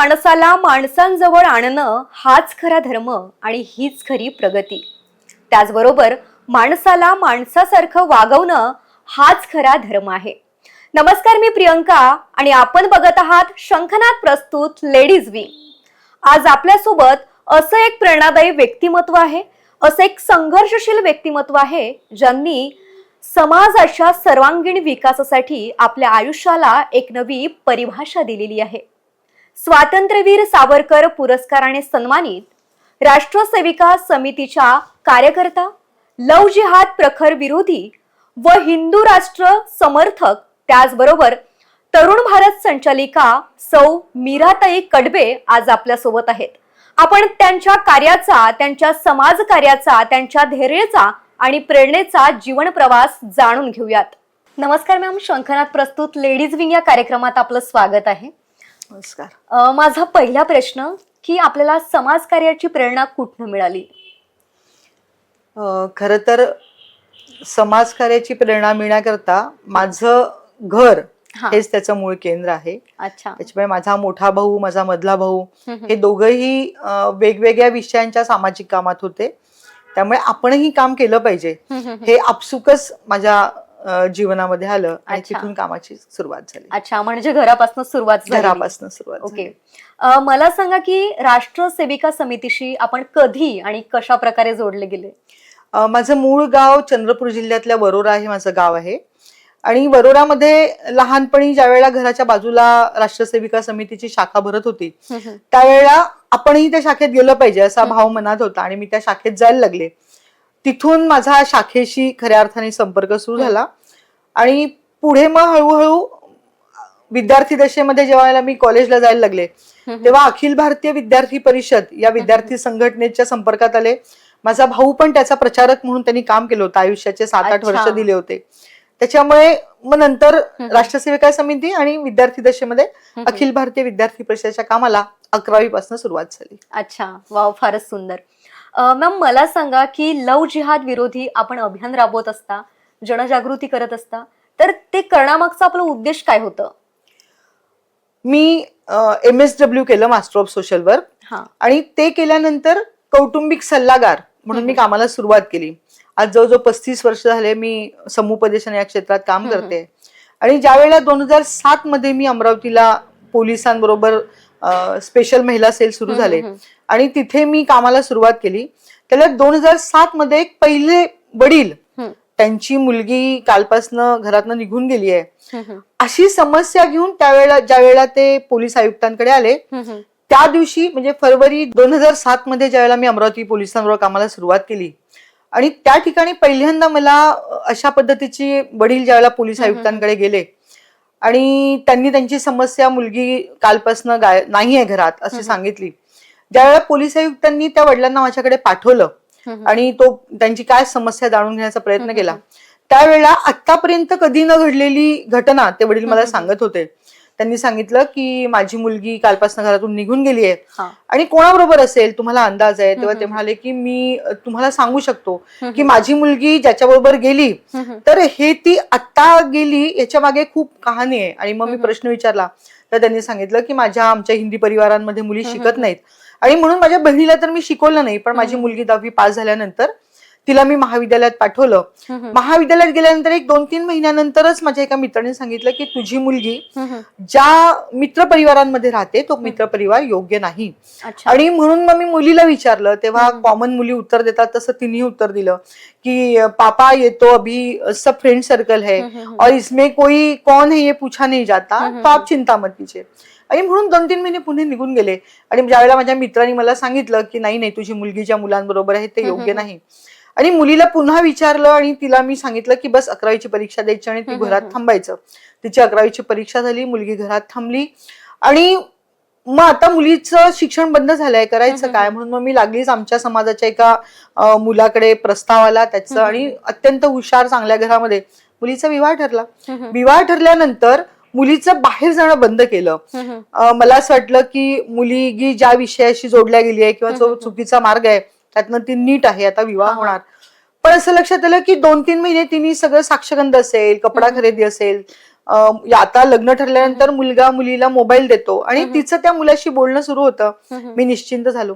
माणसाला माणसांजवळ आणणं हाच खरा धर्म आणि हीच खरी प्रगती. त्याचबरोबर माणसाला माणसासारखं वागवणं हाच खरा धर्म आहे. नमस्कार, मी प्रियंका आणि आपण बघत आहात शंखनाद प्रस्तुत लेडीज विंग. आज आपल्यासोबत असं एक प्रेरणादायी व्यक्तिमत्व आहे, असं एक संघर्षशील व्यक्तिमत्व आहे ज्यांनी समाजाच्या सर्वांगीण विकासासाठी आपल्या आयुष्याला एक नवी परिभाषा दिलेली आहे. स्वातंत्र्यवीर सावरकर पुरस्काराने सन्मानित, राष्ट्रसेविका समितीच्या कार्यकर्ता, लव जिहाद प्रखर विरोधी व हिंदू राष्ट्र समर्थक, त्याचबरोबर तरुण भारत संचालिका सौ मीराताई कडबे आज आपल्या सोबत आहेत. आपण त्यांच्या कार्याचा, त्यांच्या समाज कार्याचा, त्यांच्या धैर्याचा आणि प्रेरणेचा जीवन प्रवास जाणून घेऊयात. नमस्कार मॅम, शंखनाद प्रस्तुत लेडीज विंग या कार्यक्रमात आपलं स्वागत आहे. नमस्कार. माझा पहिला प्रश्न की आपल्याला समाज कार्याची प्रेरणा कुठून मिळाली? खरं तर समाजकार्याची प्रेरणा मिळण्याकरता माझं घर हेच त्याचं मूळ केंद्र आहे. अच्छा. त्याच्यामुळे माझा मोठा भाऊ, माझा मधला भाऊ हे दोघंही वेगवेगळ्या विषयांच्या सामाजिक कामात होते. त्यामुळे आपणही काम केलं पाहिजे हे आपसुकच माझ्या जीवनामध्ये आलं आणि तिथून कामाची सुरुवात झाली. अच्छा, म्हणजे घरापासून सुरुवात झाली. घरापासून सुरुवात. ओके. मला सांगा की राष्ट्रसेविका समितीशी आपण कधी आणि कशा प्रकारे जोडले गेले? माझं मूळ गाव चंद्रपूर जिल्ह्यातल्या वरोरा हे माझं गाव आहे आणि वरोरामध्ये लहानपणी ज्या वेळेला घराच्या बाजूला राष्ट्रसेविका समितीची शाखा भरत होती त्यावेळेला आपणही त्या शाखेत गेलं पाहिजे असा भाव मनात होता आणि मी त्या शाखेत जायला लागले. तिथून माझा शाखेशी खऱ्या अर्थाने संपर्क सुरू झाला आणि पुढे मग हळूहळू विद्यार्थी दशेमध्ये जेव्हा मी कॉलेजला जायला लागले तेव्हा अखिल भारतीय विद्यार्थी परिषद या विद्यार्थी संघटनेच्या संपर्कात आले. माझा भाऊ पण त्याचा प्रचारक म्हणून त्यांनी काम केलं होतं. आयुष्याचे 7-8 वर्ष दिले होते. त्याच्यामुळे मग नंतर राष्ट्रसेविका समिती आणि विद्यार्थी दशेमध्ये अखिल भारतीय विद्यार्थी परिषदेच्या कामाला 11वी पासून सुरुवात झाली. अच्छा, वाव, फारच सुंदर. मॅम, मला सांगा की लव जिहाद विरोधी आपण अभियान राबवत असता, जनजागृती करत असता, तर ते करण्यामागचा आपला उद्देश काय होतं? मी MSW केलं, मास्टर ऑफ सोशल वर्क, आणि ते केल्यानंतर कौटुंबिक सल्लागार म्हणून मी कामाला सुरुवात केली. आज जवळजवळ 35 वर्ष झाले मी समुपदेशन या क्षेत्रात काम करते. आणि ज्या वेळेला 2007 मध्ये मी अमरावतीला पोलिसांबरोबर स्पेशल महिला सेल सुरू झाले आणि तिथे मी कामाला सुरुवात केली. त्याला 2007 मध्ये एक पहिले वडील, त्यांची मुलगी कालपासनं घरातनं निघून गेली आहे अशी समस्या घेऊन त्यावेळेला ज्या वेळेला ते पोलीस आयुक्तांकडे आले त्या दिवशी म्हणजे फरवरी 2007 मध्ये ज्यावेळेला मी अमरावती पोलिसांबरोबर कामाला सुरुवात केली आणि त्या ठिकाणी पहिल्यांदा मला अशा पद्धतीची वडील ज्यावेळेला पोलीस आयुक्तांकडे गेले आणि त्यांनी त्यांची समस्या, मुलगी कालपासनं नाही आहे घरात अशी सांगितली. ज्यावेळेला पोलीस आयुक्तांनी त्या वडिलांना माझ्याकडे पाठवलं आणि त्यांची काय समस्या जाणून घेण्याचा प्रयत्न केला त्यावेळेला आतापर्यंत कधी न घडलेली घटना ते वडील मला सांगत होते. त्यांनी सांगितलं की माझी मुलगी कालपासून घरातून निघून गेली आहे आणि कोणाबरोबर असेल तुम्हाला अंदाज आहे? तेव्हा ते म्हणाले की मी तुम्हाला सांगू शकतो की माझी मुलगी ज्याच्याबरोबर गेली तर हे ती आत्ता गेली याच्या मागे खूप कहाणी आहे. आणि मग मी प्रश्न विचारला तर त्यांनी सांगितलं की आमच्या हिंदी परिवारांमध्ये मुली शिकत नाहीत आणि म्हणून माझ्या बहिणीला तर मी शिकवलं नाही, पण माझी मुलगी 10वी पास झाल्यानंतर तिला मी महाविद्यालयात पाठवलं. महाविद्यालयात गेल्यानंतर 1-2-3 महिन्यानंतरच माझ्या एका मित्राने सांगितलं की तुझी मुलगी ज्या मित्र परिवारांमध्ये राहते तो मित्र परिवार योग्य नाही. आणि म्हणून मग मी मुलीला विचारलं तेव्हा कॉमन मुली उत्तर देतात तसं तिने उत्तर दिलं की पापा ये तो अभी सब फ्रेंड सर्कल है और इसमें कोई कौन है ये पूछा नहीं जाता, तो आप चिंता मत कीजिए. आणि म्हणून 2-3 महिने पुढे निघून गेले आणि ज्यावेळेला माझ्या मित्रांनी मला सांगितलं की नाही तुझी मुलगी ज्या मुलांबरोबर आहे ते योग्य नाही आणि मुलीला पुन्हा विचारलं आणि तिला मी सांगितलं की बस 11वीची परीक्षा द्यायची आणि ती घरात थांबायचं. तिची 11वीची परीक्षा झाली, मुलगी घरात थांबली आणि मग आता मुलीचं शिक्षण बंद झालंय, करायचं काय? म्हणून मग मी लागलीच आमच्या समाजाच्या एका मुलाकडे प्रस्ताव आला त्याचं आणि अत्यंत हुशार चांगल्या घरामध्ये मुलीचा विवाह ठरला. विवाह ठरल्यानंतर मुलीचं बाहेर जाणं बंद केलं. मला असं वाटलं की मुलगी ज्या विषयाशी जोडल्या गेली आहे किंवा जो चुकीचा मार्ग आहे त्यातनं ती नीट आहे, आता विवाह होणार. पण असं लक्षात आलं की 2-3 महिने तिने सगळं साक्षगंध असेल, कपडा खरेदी असेल, आता लग्न ठरल्यानंतर मुलगा मुलीला मोबाईल देतो आणि तिचं त्या मुलाशी बोलणं सुरू होतं. मी निश्चिंत झालो.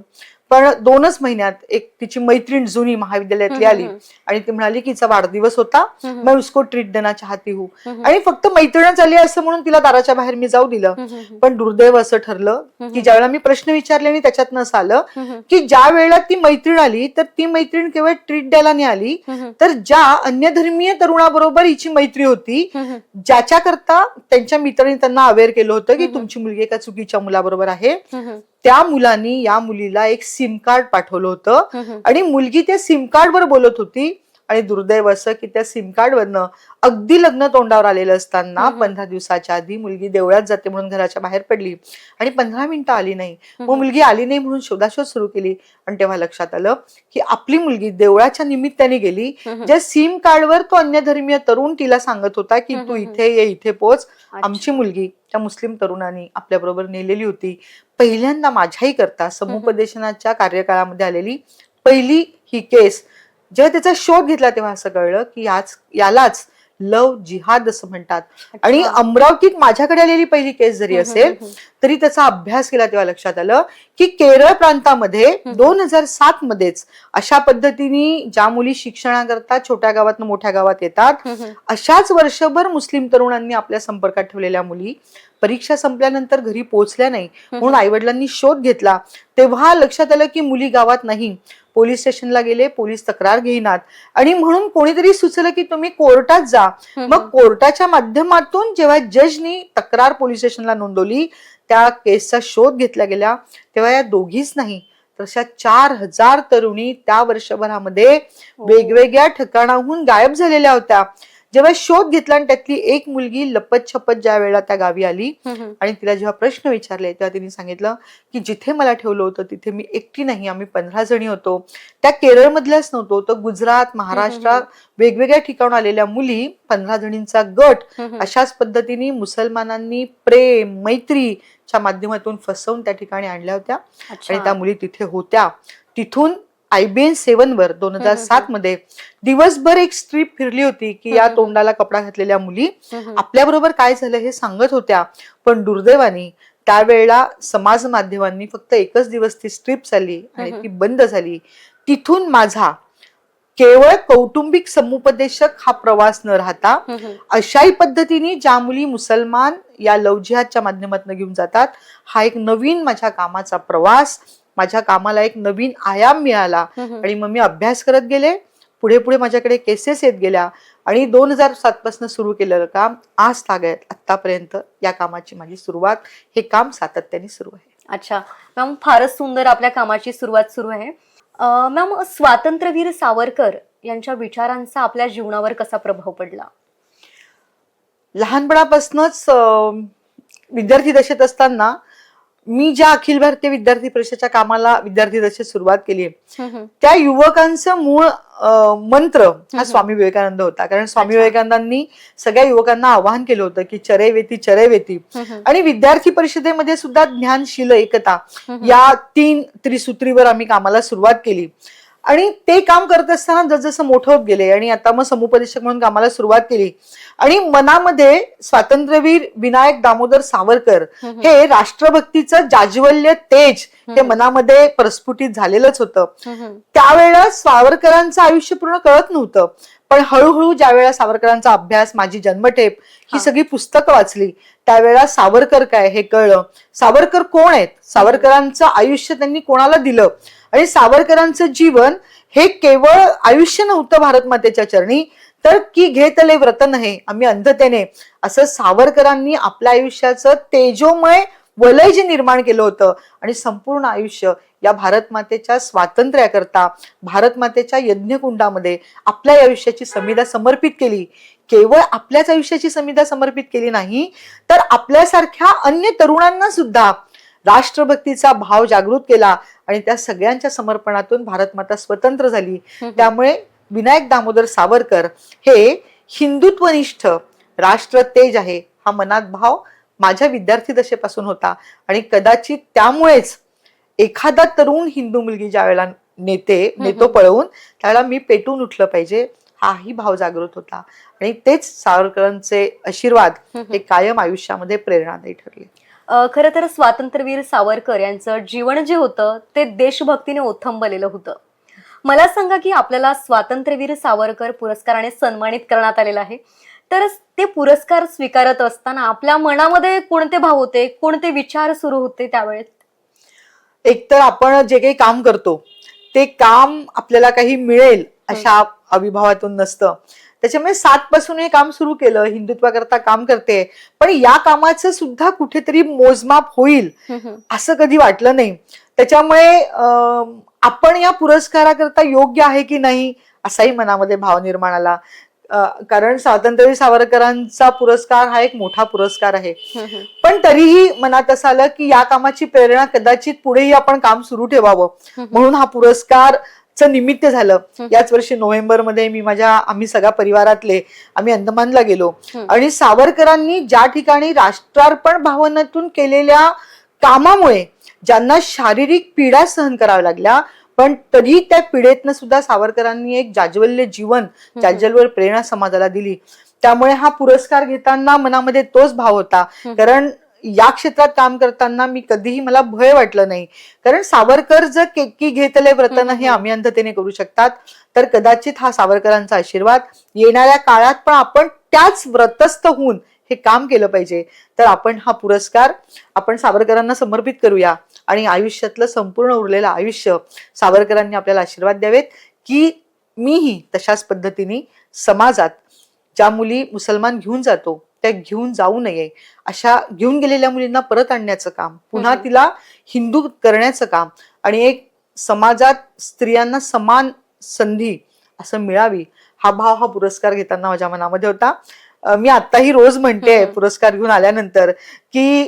पण 2च महिन्यात एक तिची मैत्रीण जुनी महाविद्यालयातली आली आणि ती म्हणाली की हिचा वाढदिवस होता, मैं उसको ट्रीट देना चाहती हूँ. आणि फक्त मैत्रीणच आली असं म्हणून तिला दाराच्या बाहेर मी जाऊ दिलं. पण दुर्दैव असं ठरलं की ज्यावेळेला मी प्रश्न विचारले आणि त्याच्यातनं असं आलं की ज्या वेळेला ती मैत्रीण आली तर ती मैत्रीण केवळ ट्रीट द्यायला नाही आली, तर ज्या अन्य धर्मीय तरुणाबरोबर हिची मैत्री होती, ज्याच्याकरता त्यांच्या मित्रांनी त्यांना अवेअर केलं होतं की तुमची मुलगी एका चुकीच्या मुलाबरोबर आहे, त्या मुलांनी या मुलीला एक सिम कार्ड पाठवलं होतं आणि मुलगी त्या सिम कार्ड वर बोलत होती. आणि दुर्दैव असं की त्या सिम कार्ड वरनं अगदी लग्न तोंडावर आलेलं असताना 15 दिवसाच्या आधी मुलगी देवळात जाते म्हणून घराच्या बाहेर पडली आणि 15 मिनिटं आली नाही. मग मुलगी आली नाही म्हणून शोधाशोध सुरू केली आणि तेव्हा लक्षात आलं की आपली मुलगी देवळाच्या निमित्ताने गेली. ज्या सिम कार्डवर तो अन्य धर्मीय तरुण तिला सांगत होता की तू इथे ये, इथे पोच, आमची मुलगी त्या मुस्लिम तरुणांनी आपल्या बरोबर नेलेली होती. पहिल्यांदा माझ्याही करता समुपदेशनाच्या कार्यकाळामध्ये आलेली पहिली ही केस. जेव्हा त्याचा शोध घेतला तेव्हा असं कळलं की यालाच लव जिहाद असं म्हणतात. आणि अमरावतीत माझ्याकडे आलेली पहिली केस जरी असेल तरी त्याचा अभ्यास केला तेव्हा लक्षात आलं की केरळ प्रांतामध्ये 2007 मध्येच अशा पद्धतीने ज्या मुली शिक्षणाकरता छोट्या गावातून मोठ्या गावात येतात, अशाच वर्षभर मुस्लिम तरुणांनी आपल्या संपर्कात ठेवलेल्या मुली परीक्षा संपल्यानंतर घरी पोहोचल्या नाही म्हणून आईवडिलांनी शोध घेतला. तेव्हा लक्षात आलं की मुली गावात नाही. पोलीस स्टेशनला गेले, पोलीस तक्रार घेईनात आणि म्हणून कोणीतरी सुचलं की तुम्ही कोर्टात जा. मग कोर्टाच्या माध्यमातून जेव्हा जजनी तक्रार पोलीस स्टेशनला नोंदवली, त्या केसचा शोध घेतला गेला, तेव्हा या दोघीच नाही तर अशा 4000 तरुणी त्या वर्षभरामध्ये वेगवेगळ्या ठिकाणाहून गायब झालेल्या होत्या. जेव्हा शोध घेतला आणि त्यातली एक मुलगी लपत छपत ज्या वेळेला त्या गावी आली आणि तिला जेव्हा प्रश्न विचारले तेव्हा तिने सांगितलं की जिथे मला ठेवलं होतं तिथे मी एकटी नाही, आम्ही 15 जणी होतो. त्या केरळमधल्याच नव्हतो, तर गुजरात, महाराष्ट्रात वेगवेगळ्या ठिकाणून आलेल्या मुली 15 जणींचा गट अशाच पद्धतीने मुसलमानांनी प्रेम मैत्रीच्या माध्यमातून फसवून त्या ठिकाणी आणल्या होत्या आणि त्या मुली तिथे होत्या. तिथून IBN 7 वर 2007 मध्ये दिवसभर एक स्ट्रीप फिरली होती की या तोंडाला कपडा घातलेल्या मुली आपल्या बरोबर काय झालं हे सांगत होत्या. पण दुर्दैवाने त्यावेळेला समाज माध्यमांनी फक्त एकच दिवस ती स्ट्रीप चालली आणि ती बंद झाली. तिथून माझा केवळ कौटुंबिक समुपदेशक हा प्रवास न राहता अशाही पद्धतीने ज्या मुली मुसलमान या लव जिहादच्या माध्यमातून घेऊन जातात, हा एक नवीन माझ्या कामाचा प्रवास, माझ्या कामाला एक नवीन आयाम मिळाला. आणि मग मी अभ्यास करत गेले, पुढे पुढे माझ्याकडे केसेस येत गेल्या आणि 2007 पासून सुरू केलेलं काम आज तागत आतापर्यंत या कामाची माझी सुरुवात, हे काम सातत्याने सुरू आहे. अच्छा मॅम, फारच सुंदर आपल्या कामाची सुरुवात सुरू आहे. मॅम, स्वातंत्र्यवीर सावरकर यांच्या विचारांचा आपल्या जीवनावर कसा प्रभाव पडला? लहानपणापासूनच विद्यार्थी दशेत असताना मी ज्या अखिल भारतीय विद्यार्थी परिषदेच्या कामाला विद्यार्थी दशेत सुरुवात केली, त्या युवकांचं मूळ मंत्र हा स्वामी विवेकानंद होता. कारण स्वामी विवेकानंदांनी सगळ्या युवकांना आवाहन केलं होतं की चरैवेती चरैवेती. आणि विद्यार्थी परिषदेमध्ये सुद्धा ज्ञानशील एकता या 3 त्रिसूत्रीवर आम्ही कामाला सुरुवात केली. आणि ते काम करत असताना जसजसं मोठं होत गेले आणि आता मग समुपदेशक म्हणून कामाला सुरुवात केली आणि मनामध्ये स्वातंत्र्यवीर विनायक दामोदर सावरकर हे राष्ट्रभक्तीचं जाज्वल्य तेज हे मनामध्ये प्रस्फुटित झालेलंच होतं. त्यावेळेला सावरकरांचं आयुष्य पूर्ण कळत नव्हतं, पण हळूहळू ज्या वेळेला सावरकरांचा अभ्यास, माझी जन्मठेप ही सगळी पुस्तकं वाचली, त्यावेळेला सावरकर काय हे कळलं. सावरकर कोण आहेत, सावरकरांचं आयुष्य त्यांनी कोणाला दिलं आणि सावरकरांचं जीवन हे केवळ आयुष्य नव्हतं भारत मातेच्या चरणी, तर की घेतले व्रत नाही आम्ही अंधतेने, असं सावरकरांनी आपल्या आयुष्याचं तेजोमय वलय जे निर्माण केलं होतं आणि संपूर्ण आयुष्य या भारत मातेच्या स्वातंत्र्याकरता, भारत मातेच्या यज्ञकुंडामध्ये आपल्या आयुष्याची समिधा समर्पित केली. केवळ आपल्याच आयुष्याची समिधा समर्पित केली नाही, तर आपल्यासारख्या अन्य तरुणांना सुद्धा राष्ट्रभक्तीचा भाव जागृत केला आणि त्या सगळ्यांच्या समर्पणातून भारत माता स्वतंत्र झाली. त्यामुळे विनायक दामोदर सावरकर हे हिंदुत्वनिष्ठ राष्ट्र तेज आहे हा मनात भाव माझ्या विद्यार्थी दशेपासून होता. आणि कदाचित त्यामुळेच एखादा तरुण हिंदू मुलगी ज्या वेळेला नेतो पळवून, त्यावेळेला मी पेटून उठलं पाहिजे हाही भाव जागृत होता. आणि तेच सावरकरांचे आशीर्वाद हे कायम आयुष्यामध्ये प्रेरणादायी ठरले. खरं तर स्वातंत्र्यवीर सावरकर यांचं जीवन जे होतं ते देशभक्तीने ओथंबलेलं होतं. मला सांगा की आपल्याला स्वातंत्र्यवीर सावरकर पुरस्काराने सन्मानित करण्यात आलेला आहे, तर ते पुरस्कार स्वीकारत असताना आपल्या मनामध्ये कोणते भाव होते, कोणते विचार सुरू होते त्यावेळेस? एकतर आपण जे काही काम करतो ते काम आपल्याला काही मिळेल अशा अविभावातून नसतं. त्याच्यामुळे 7 पासून हे काम सुरू केलं, हिंदुत्वाकरता काम करते, पण या कामाचं सुद्धा कुठेतरी मोजमाप होईल असं कधी वाटलं नाही. त्याच्यामुळे आपण या पुरस्काराकरता योग्य आहे की नाही असाही मनामध्ये भाव निर्माण आला. कारण स्वातंत्र्यवीर सावरकरांचा पुरस्कार हा एक मोठा पुरस्कार आहे. पण तरीही मनात असं आलं की या कामाची प्रेरणा कदाचित पुढेही आपण काम सुरू ठेवावं, म्हणून हा पुरस्कार निमित्त झालं. याच वर्षी नोव्हेंबरमध्ये आम्ही सगळ्या परिवारातले आम्ही अंदमानला गेलो आणि सावरकरांनी ज्या ठिकाणी राष्ट्रार्पण भावनेतून केलेल्या कामामुळे ज्यांना शारीरिक पीडा सहन कराव्या लागल्या, पण तरी त्या पीडेतनं सुद्धा सावरकरांनी एक जाज्वल्य जीवन, जाज्वल्य प्रेरणा समाजाला दिली. त्यामुळे हा पुरस्कार घेताना मनामध्ये तोच भाव होता. कारण या क्षेत्रात काम करताना मी कधीही मला भय वाटलं नाही. कारण सावरकर जर केकी घेतले व्रतन हे आम्ही अंधतेने करू शकतात, तर कदाचित हा सावरकरांचा आशीर्वाद येणाऱ्या काळात पण आपण त्याच व्रतस्थ होऊन हे काम केलं पाहिजे. तर आपण हा पुरस्कार आपण सावरकरांना समर्पित करूया आणि आयुष्यातलं संपूर्ण उरलेलं आयुष्य सावरकरांनी आपल्याला आशीर्वाद द्यावेत की मीही तशाच पद्धतीने समाजात ज्या मुली मुसलमान घेऊन जातो त्या घेऊन जाऊ नये, अशा घेऊन गेलेल्या मुलींना परत आणण्याचं काम, पुन्हा तिला हिंदू करण्याचं काम आणि एक समाजात स्त्रियांना समान संधी असं मिळावी हा भाव हा पुरस्कार घेताना माझ्या मनामध्ये होता. मी आताही रोज म्हणते पुरस्कार घेऊन आल्यानंतर की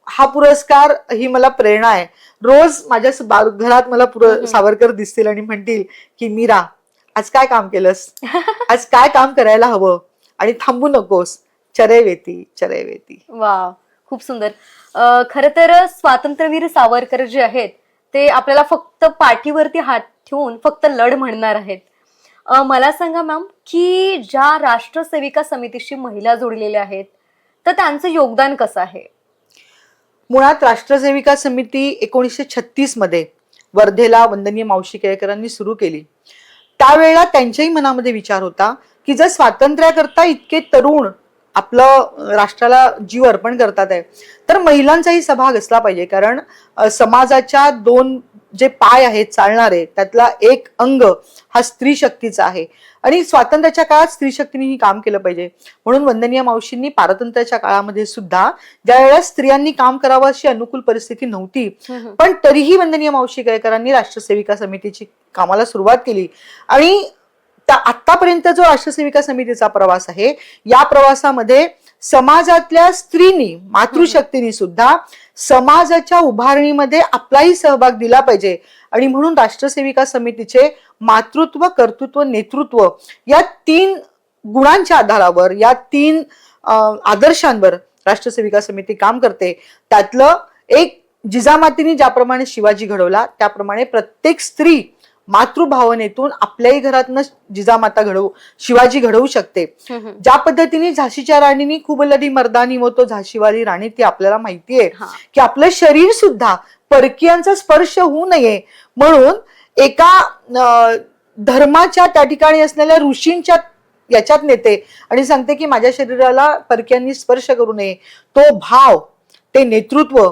हा पुरस्कार ही मला प्रेरणा आहे. रोज माझ्या घरात मला सावरकर दिसतील आणि म्हणतील की मीरा आज काय काम केलंस, आज काय काम करायला हवं आणि थांबू नकोस, चरैवेती चरैवेती. वा, खूप सुंदर. खर तर स्वातंत्र्यवीर सावरकर जे आहेत ते आपल्याला फक्त पाठीवरती हात ठेवून फक्त लढ म्हणणार आहेत. मला सांगा मॅम की ज्या राष्ट्रसेविका समितीशी महिला जोडलेल्या आहेत तर त्यांचं योगदान कसं आहे? मुळात राष्ट्रसेविका समिती 1936 मध्ये वर्धेला वंदनीय मावशी केळकरांनी सुरू केली. त्यावेळेला त्यांच्याही मनामध्ये विचार होता की जर स्वातंत्र्याकरता इतके तरुण आपलं राष्ट्राला जीव अर्पण करतात आहे तर महिलांचाही सहभाग असला पाहिजे. कारण समाजाच्या 2 जे पाय आहेत चालणारे त्यातला एक अंग हा स्त्री शक्तीचा आहे आणि स्वातंत्र्याच्या काळात स्त्री शक्तीने काम केलं पाहिजे. म्हणून वंदनीय मावशींनी पारतंत्र्याच्या काळामध्ये सुद्धा ज्या वेळेला स्त्रियांनी काम करावं अशी अनुकूल परिस्थिती नव्हती, पण तरीही वंदनीय मावशी केळकरांनी राष्ट्रसेविका समितीची कामाला सुरुवात केली. आणि आतापर्यंत जो राष्ट्रसेविका समितीचा प्रवास आहे या प्रवासामध्ये समाजातल्या स्त्रीनी, मातृशक्तीने सुद्धा समाजाच्या उभारणीमध्ये आपलाही सहभाग दिला पाहिजे. आणि म्हणून राष्ट्रसेविका समितीचे मातृत्व, कर्तृत्व, नेतृत्व या 3 गुणांच्या आधारावर, या 3 आदर्शांवर राष्ट्रसेविका समिती काम करते. त्यातलं एक जिजामातीने ज्याप्रमाणे शिवाजी घडवला त्याप्रमाणे प्रत्येक स्त्री मातृभावनेतून आपल्याही घरातनं जिजामाता शिवाजी घडवू शकते. ज्या पद्धतीने झाशीच्या राणीनी खूप लढी मर्दानी वो तो झाशीवाली राणी, ती आपल्याला माहितीये की आपलं शरीर सुद्धा परकीयांचा स्पर्श होऊ नये म्हणून एका धर्माच्या त्या ठिकाणी असलेल्या ऋषींच्या याच्यात नेते आणि सांगते की माझ्या शरीराला परकीयांनी स्पर्श करू नये. तो भाव, ते नेतृत्व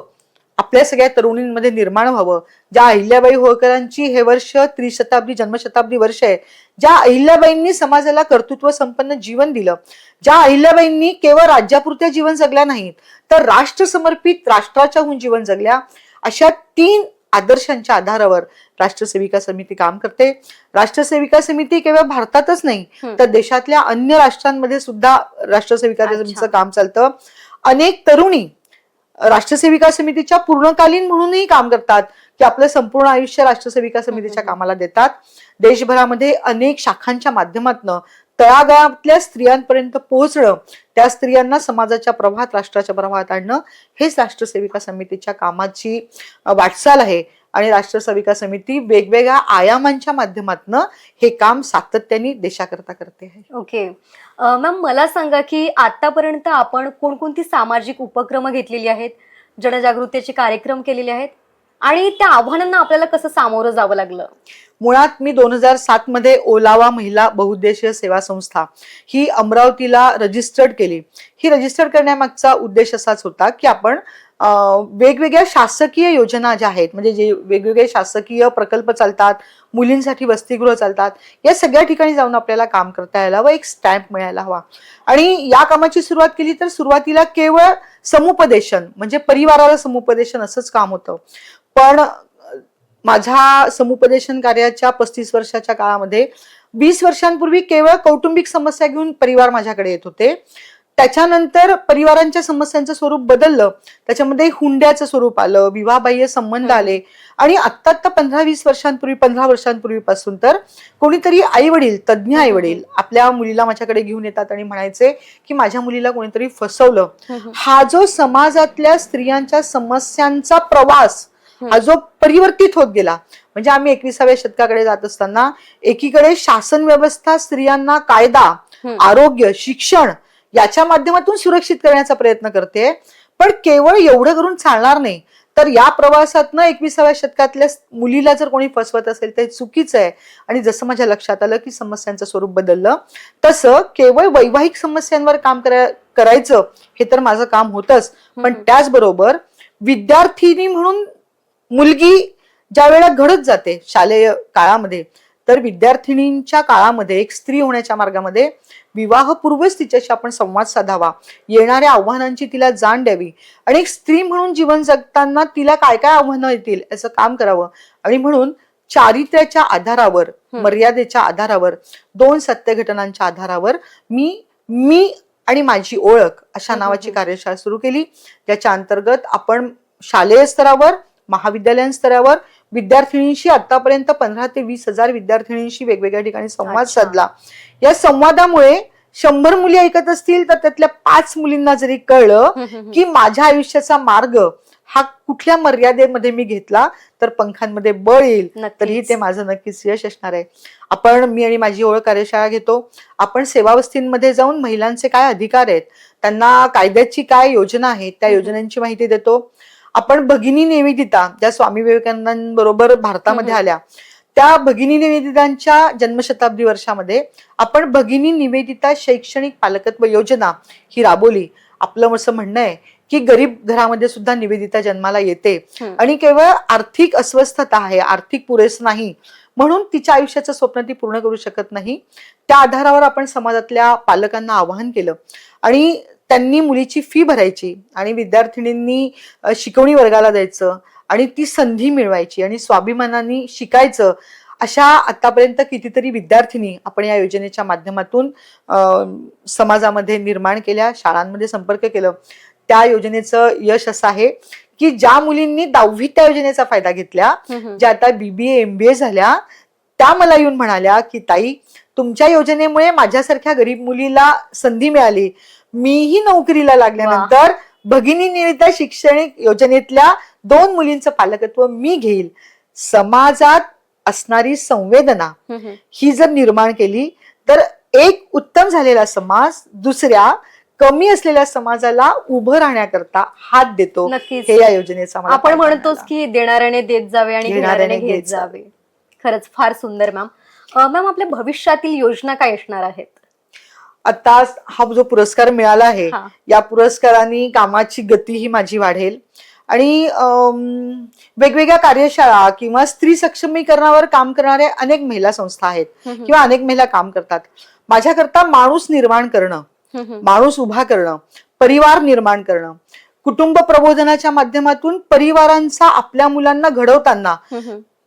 आपल्या सगळ्या तरुणींमध्ये निर्माण व्हावं. ज्या अहिल्याबाई होळकरांची हे वर्ष त्रिशताब्दी जन्मशताब्दी वर्ष आहे, ज्या अहिल्याबाईंनी समाजाला कर्तृत्व संपन्न जीवन दिलं, ज्या अहिल्याबाईंनी केवळ राज्यापुरत्या जीवन जगल्या नाहीत तर राष्ट्र समर्पित राष्ट्राच्याहून जीवन जगल्या, अशा 3 आदर्शांच्या आधारावर राष्ट्रसेविका समिती काम करते. राष्ट्रसेविका समिती केवळ भारतातच नाही तर देशातल्या अन्य राष्ट्रांमध्ये सुद्धा राष्ट्रसेविका समितीचं काम चालतं. अनेक तरुणी राष्ट्रसेविका समितीच्या पूर्णकालीन म्हणूनही काम करतात की आपलं संपूर्ण आयुष्य राष्ट्रसेविका समितीच्या कामाला देतात. देशभरामध्ये अनेक शाखांच्या माध्यमातून तळागाळातल्या स्त्रियांपर्यंत पोहोचणं, त्या स्त्रियांना समाजाच्या प्रवाहात, राष्ट्राच्या प्रवाहात आणणं हेच राष्ट्रसेविका समितीच्या कामाची वाटचाल आहे. आणि राष्ट्र सेविका समिती वेगवेगळ्या आयामांच्या माध्यमातून हे काम सातत्याने देशाकरता करते आहे. ओके मॅम, मला सांगा की आतापर्यंत आपण कोणकोणती सामाजिक उपक्रम घेतलेली आहेत, जनजागृतीचे कार्यक्रम केलेले आहेत आणि त्या आव्हानांना आपल्याला कसं सामोरं जावं लागलं? मुळात मी 2007 मध्ये ओलावा महिला बहुउद्देशीय सेवा संस्था ही अमरावतीला रजिस्टर्ड केली. ही रजिस्टर्ड करण्यामागचा उद्देश असाच होता की आपण वेगवेगळ्या शासकीय योजना ज्या आहेत, म्हणजे जे वेगवेगळे शासकीय प्रकल्प चालतात, मुलींसाठी वसतिगृह चालतात, या सगळ्या ठिकाणी जाऊन आपल्याला काम करता यायला व एक स्टॅम्प मिळायला हवा. आणि या कामाची सुरुवात केली तर सुरुवातीला केवळ समुपदेशन म्हणजे परिवाराला समुपदेशन असंच काम होतं. पण माझ्या समुपदेशन कार्याच्या 35 वर्षाच्या काळामध्ये 20 वर्षांपूर्वी केवळ कौटुंबिक समस्या घेऊन परिवार माझ्याकडे येत होते. त्याच्यानंतर परिवारांच्या समस्यांचं स्वरूप बदललं, त्याच्यामध्ये हुंड्याचं स्वरूप आलं, विवाहबाह्य संबंध आले आणि आत्ता 15 वर्षांपूर्वीपासून तर कोणीतरी आई वडील, तज्ज्ञ आई वडील आपल्या मुलीला माझ्याकडे घेऊन येतात आणि म्हणायचे की माझ्या मुलीला कोणीतरी फसवलं. हा जो समाजातल्या स्त्रियांच्या समस्यांचा प्रवास हा जो परिवर्तित होत गेला, म्हणजे आम्ही 21व्या शतकाकडे जात असताना एकीकडे शासन व्यवस्था स्त्रियांना कायदा, आरोग्य, शिक्षण याच्या माध्यमातून सुरक्षित करण्याचा प्रयत्न करते, पण केवळ एवढं करून चालणार नाही. तर या प्रवासातनं 21व्या शतकातल्या मुलीला जर कोणी फसवत असेल तर चुकीचं आहे. आणि जसं माझ्या लक्षात आलं की समस्यांचं स्वरूप बदललं, तसं केवळ वैवाहिक समस्यांवर काम करायचं हे तर माझं काम होतंच, पण त्याचबरोबर विद्यार्थिनी म्हणून मुलगी ज्या वेळेला घडत जाते शालेय काळामध्ये, तर विद्यार्थिनींच्या काळामध्ये एक स्त्री होण्याच्या मार्गामध्ये विवाहपूर्वच तिच्याशी आपण संवाद साधावा, येणाऱ्या आव्हानांची तिला जाण द्यावी आणि एक स्त्री म्हणून जीवन जगताना तिला काय काय आव्हानं येतील याचं काम करावं. आणि म्हणून चारित्र्याच्या आधारावर, मर्यादेच्या आधारावर, 2 सत्य घटनांच्या आधारावर मी आणि माझी ओळख अशा नावाची कार्यशाळा सुरू केली, ज्याच्या अंतर्गत आपण शालेय स्तरावर, महाविद्यालयीन स्तरावर विद्यार्थिनींशी आतापर्यंत 15 ते 20 हजार विद्यार्थिनींशी वेगवेगळ्या ठिकाणी संवाद साधला. या संवादामुळे 100 मुली ऐकत असतील तर त्यातल्या 5 मुलींना जरी कळलं की माझ्या आयुष्याचा मार्ग हा कुठल्या मर्यादेमध्ये मी घेतला तर पंखांमध्ये बळ येईल, तरीही ते माझं नक्कीच यश असणार आहे. मी आणि माझी ओळख कार्यशाळा घेतो. आपण सेवावस्थींमध्ये जाऊन महिलांचे काय अधिकार आहेत, त्यांना कायद्याची काय योजना आहे, त्या योजनांची माहिती देतो. आपण भगिनी निवेदिता ज्या स्वामी विवेकानंदांबरोबर भारतामध्ये आल्या, त्या भगिनी निवेदितांच्या जन्मशताब्दी वर्षामध्ये आपण भगिनी निवेदिता शैक्षणिक पालकत्व योजना ही राबवली. आपलं असं म्हणणं आहे की गरीब घरामध्ये सुद्धा निवेदिता जन्माला येते आणि केवळ आर्थिक अस्वस्थता आहे, आर्थिक पुरेस नाही म्हणून तिच्या आयुष्याचं स्वप्न ती पूर्ण करू शकत नाही. त्या आधारावर आपण समाजातल्या पालकांना आवाहन केलं आणि त्यांनी मुलीची फी भरायची आणि विद्यार्थिनींनी शिकवणी वर्गाला द्यायचं आणि ती संधी मिळवायची आणि स्वाभिमानाने शिकायचं. अशा आतापर्यंत कितीतरी विद्यार्थिनी आपण या योजनेच्या माध्यमातून समाजामध्ये निर्माण केल्या, शाळांमध्ये संपर्क केलं. त्या योजनेचं यश असं आहे की ज्या मुलींनी 10वी त्या योजनेचा फायदा घेतल्या, ज्या आता BBA MBA झाल्या, त्या मला येऊन म्हणाल्या की ताई, तुमच्या योजनेमुळे माझ्यासारख्या गरीब मुलीला संधी मिळाली. मीही नोकरीला लागल्यानंतर भगिनी निवेदिता शैक्षणिक योजनेतल्या 2 मुलींचं पालकत्व मी घेईल. समाजात असणारी संवेदना ही जर निर्माण केली तर एक उत्तम झालेला समाज दुसऱ्या कमी असलेल्या समाजाला उभं राहण्याकरता हात देतो. हे या योजनेचा आपण म्हणतोच की देणाऱ्याने देत जावे आणि घेणाऱ्याने घेत जावे. खरंच फार सुंदर मॅम. मॅम, आपल्या भविष्यातील योजना काय असणार आहेत? आता हा जो पुरस्कार मिळाला आहे, या पुरस्काराने कामाची गती ही माझी वाढेल आणि वेगवेगळ्या कार्यशाळा किंवा स्त्री सक्षमीकरणावर काम करणारे अनेक महिला संस्था आहेत किंवा अनेक महिला काम करतात. माझ्याकरता माणूस निर्माण करणं, माणूस उभा करणं, परिवार निर्माण करणं, कुटुंब प्रबोधनाच्या माध्यमातून परिवारांचा आपल्या मुलांना घडवताना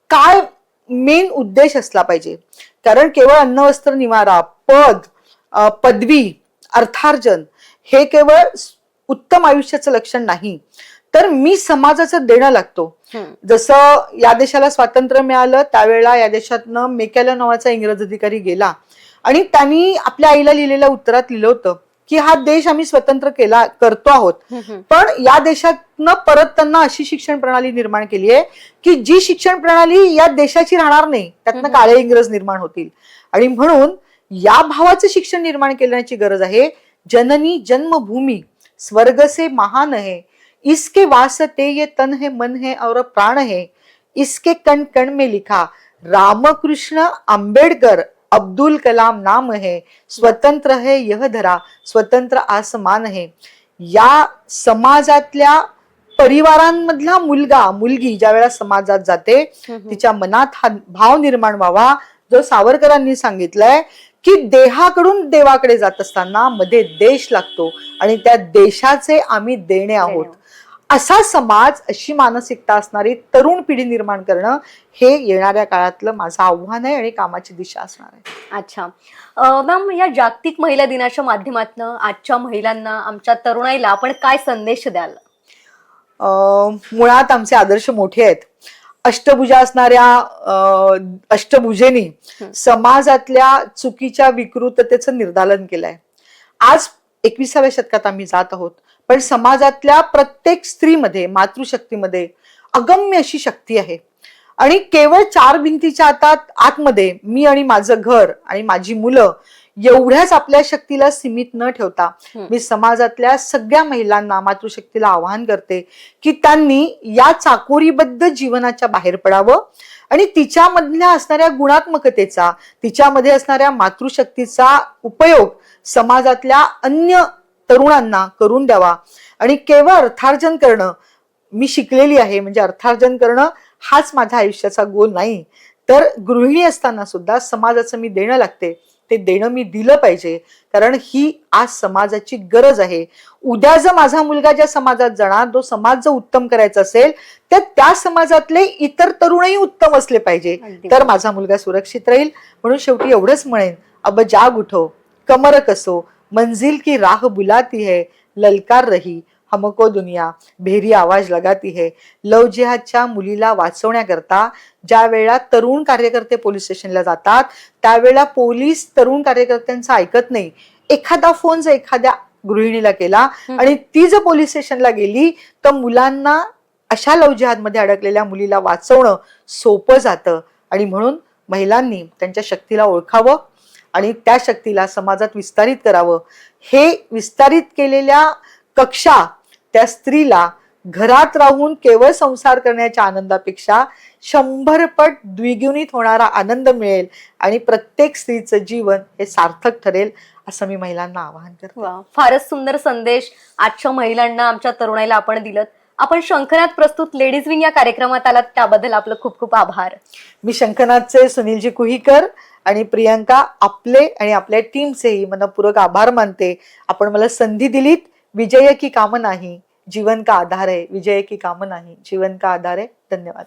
काय मेन उद्देश असला पाहिजे. कारण केवळ अन्न वस्त्र निवारा, पदवी, अर्थार्जन हे केवळ उत्तम आयुष्याचं लक्षण नाही, तर मी समाजाचं देणं लागतो. जसं या देशाला स्वातंत्र्य मिळालं त्यावेळेला या देशातनं मेकॅले नावाचा इंग्रज अधिकारी गेला आणि त्यांनी आपल्या आईला लिहिलेल्या उत्तरात लिहिलं होतं की हा देश आम्ही स्वतंत्र करतो आहोत, पण या देशातनं परत त्यांना अशी शिक्षण प्रणाली निर्माण केली आहे की जी शिक्षण प्रणाली या देशाची राहणार नाही, त्यातनं काळे इंग्रज निर्माण होतील. आणि म्हणून या भावाचं शिक्षण निर्माण करण्याची गरज आहे. जननी जन्मभूमी स्वर्ग से महान है, इसके वास्ते ये तन है मन है और प्राण है, इसके कण कण में लिखा रामकृष्ण आंबेडकर अब्दुल कलाम नाम है, स्वतंत्र है यह धरा स्वतंत्र आसमान है. या समाजातल्या परिवारांमधला मुलगा मुलगी ज्या वेळा समाजात जाते तिच्या मनात हा भाव निर्माण व्हावा जो सावरकरांनी सांगितलंय की देहाकडून देवाकडे जात असताना मध्ये देश लागतो आणि त्या देशाचे आम्ही देणे आहोत. असा समाज, अशी मानसिकता असणारी तरुण पिढी निर्माण करणं हे येणाऱ्या काळातलं माझं आव्हान आहे आणि कामाची दिशा असणार आहे. अच्छा मॅम, या जागतिक महिला दिनाच्या माध्यमातून आजच्या महिलांना, आमच्या तरुणाईला आपण काय संदेश द्याल? मुळात आमचे आदर्श मोठे आहेत. अष्टभुजा असणाऱ्या अष्टभुजेनी समाजातल्या चुकीच्या विकृततेचं निर्दालन केलंय. आज 21व्या शतकात आम्ही जात आहोत, पण समाजातल्या प्रत्येक स्त्रीमध्ये, मातृशक्तीमध्ये अगम्य अशी शक्ती आहे. आणि केवळ 4 भिंतीच्या आतमध्ये मी आणि माझं घर आणि माझी मुलं एवढ्याच आपल्या शक्तीला सीमित न ठेवता मी समाजातल्या सगळ्या महिलांना, मातृशक्तीला आवाहन करते की त्यांनी या चाकोरीबद्ध जीवनाच्या बाहेर पडावं आणि तिच्यामधल्या असणाऱ्या गुणात्मकतेचा, तिच्यामध्ये असणाऱ्या मातृशक्तीचा उपयोग समाजातल्या अन्य तरुणांना करून द्यावा. आणि केवळ अर्थार्जन करणं, मी शिकलेली आहे म्हणजे अर्थार्जन करणं हाच माझ्या आयुष्याचा गोल नाही, तर गृहिणी असताना सुद्धा समाजाचं मी देणं लागते, ते देणं मी दिलं पाहिजे, कारण ही आज समाजाची गरज आहे. उद्या जर माझा मुलगा ज्या समाजात जाणार, जो समाज जर उत्तम करायचा असेल तर त्या समाजातले इतर तरुणही उत्तम असले पाहिजे, तर माझा मुलगा सुरक्षित राहील. म्हणून शेवटी एवढंच म्हणेन, अब जाग उठो, कमर कसो, मंजिल की राह बुलाती है, ललकार रही हमको दुनिया, भेरी आवाज लगाती है. लव जिहादच्या मुलीला वाचवण्याकरता ज्या वेळा तरुण कार्यकर्ते पोलीस स्टेशनला जातात त्यावेळेला पोलीस तरुण कार्यकर्त्यांचं ऐकत नाही. एखादा फोन जर एखाद्या गृहिणीला केला आणि ती जर पोलीस स्टेशनला गेली तर मुलांना, अशा लव जिहादमध्ये अडकलेल्या मुलीला वाचवणं सोपं जातं. आणि म्हणून महिलांनी त्यांच्या शक्तीला ओळखावं आणि त्या शक्तीला समाजात विस्तारित करावं. हे विस्तारित केलेल्या कक्षा त्या स्त्रीला घरात राहून केवळ संसार करण्याच्या आनंदापेक्षा 100 पट द्विगुणित होणारा आनंद मिळेल आणि प्रत्येक स्त्रीचं जीवन हे सार्थक ठरेल, असं मी महिलांना आवाहन करते. फारच सुंदर संदेश आजच्या महिलांना, आमच्या तरुणाईला आपण दिलत. आपण शंखनाद प्रस्तुत लेडीज विंग या कार्यक्रमात आलात, त्याबद्दल आपलं खूप खूप आभार. मी शंखनादचे सुनीलजी कुहीकर आणि प्रियंका आपले आणि आपल्या टीमचेही मनपूर्वक आभार मानते. आपण मला संधी दिलीत. विजय की काम नाही, जीवन का आधार आहे. विजय की काम नाही, जीवन का आधार आहे. धन्यवाद.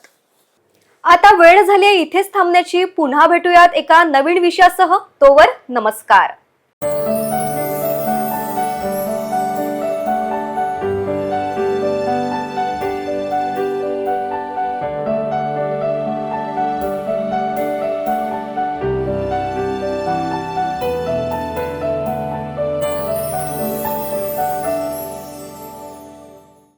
आता वेळ झाली इथेच थांबण्याची. पुन्हा भेटूयात एका नवीन विषयासह. तोवर नमस्कार.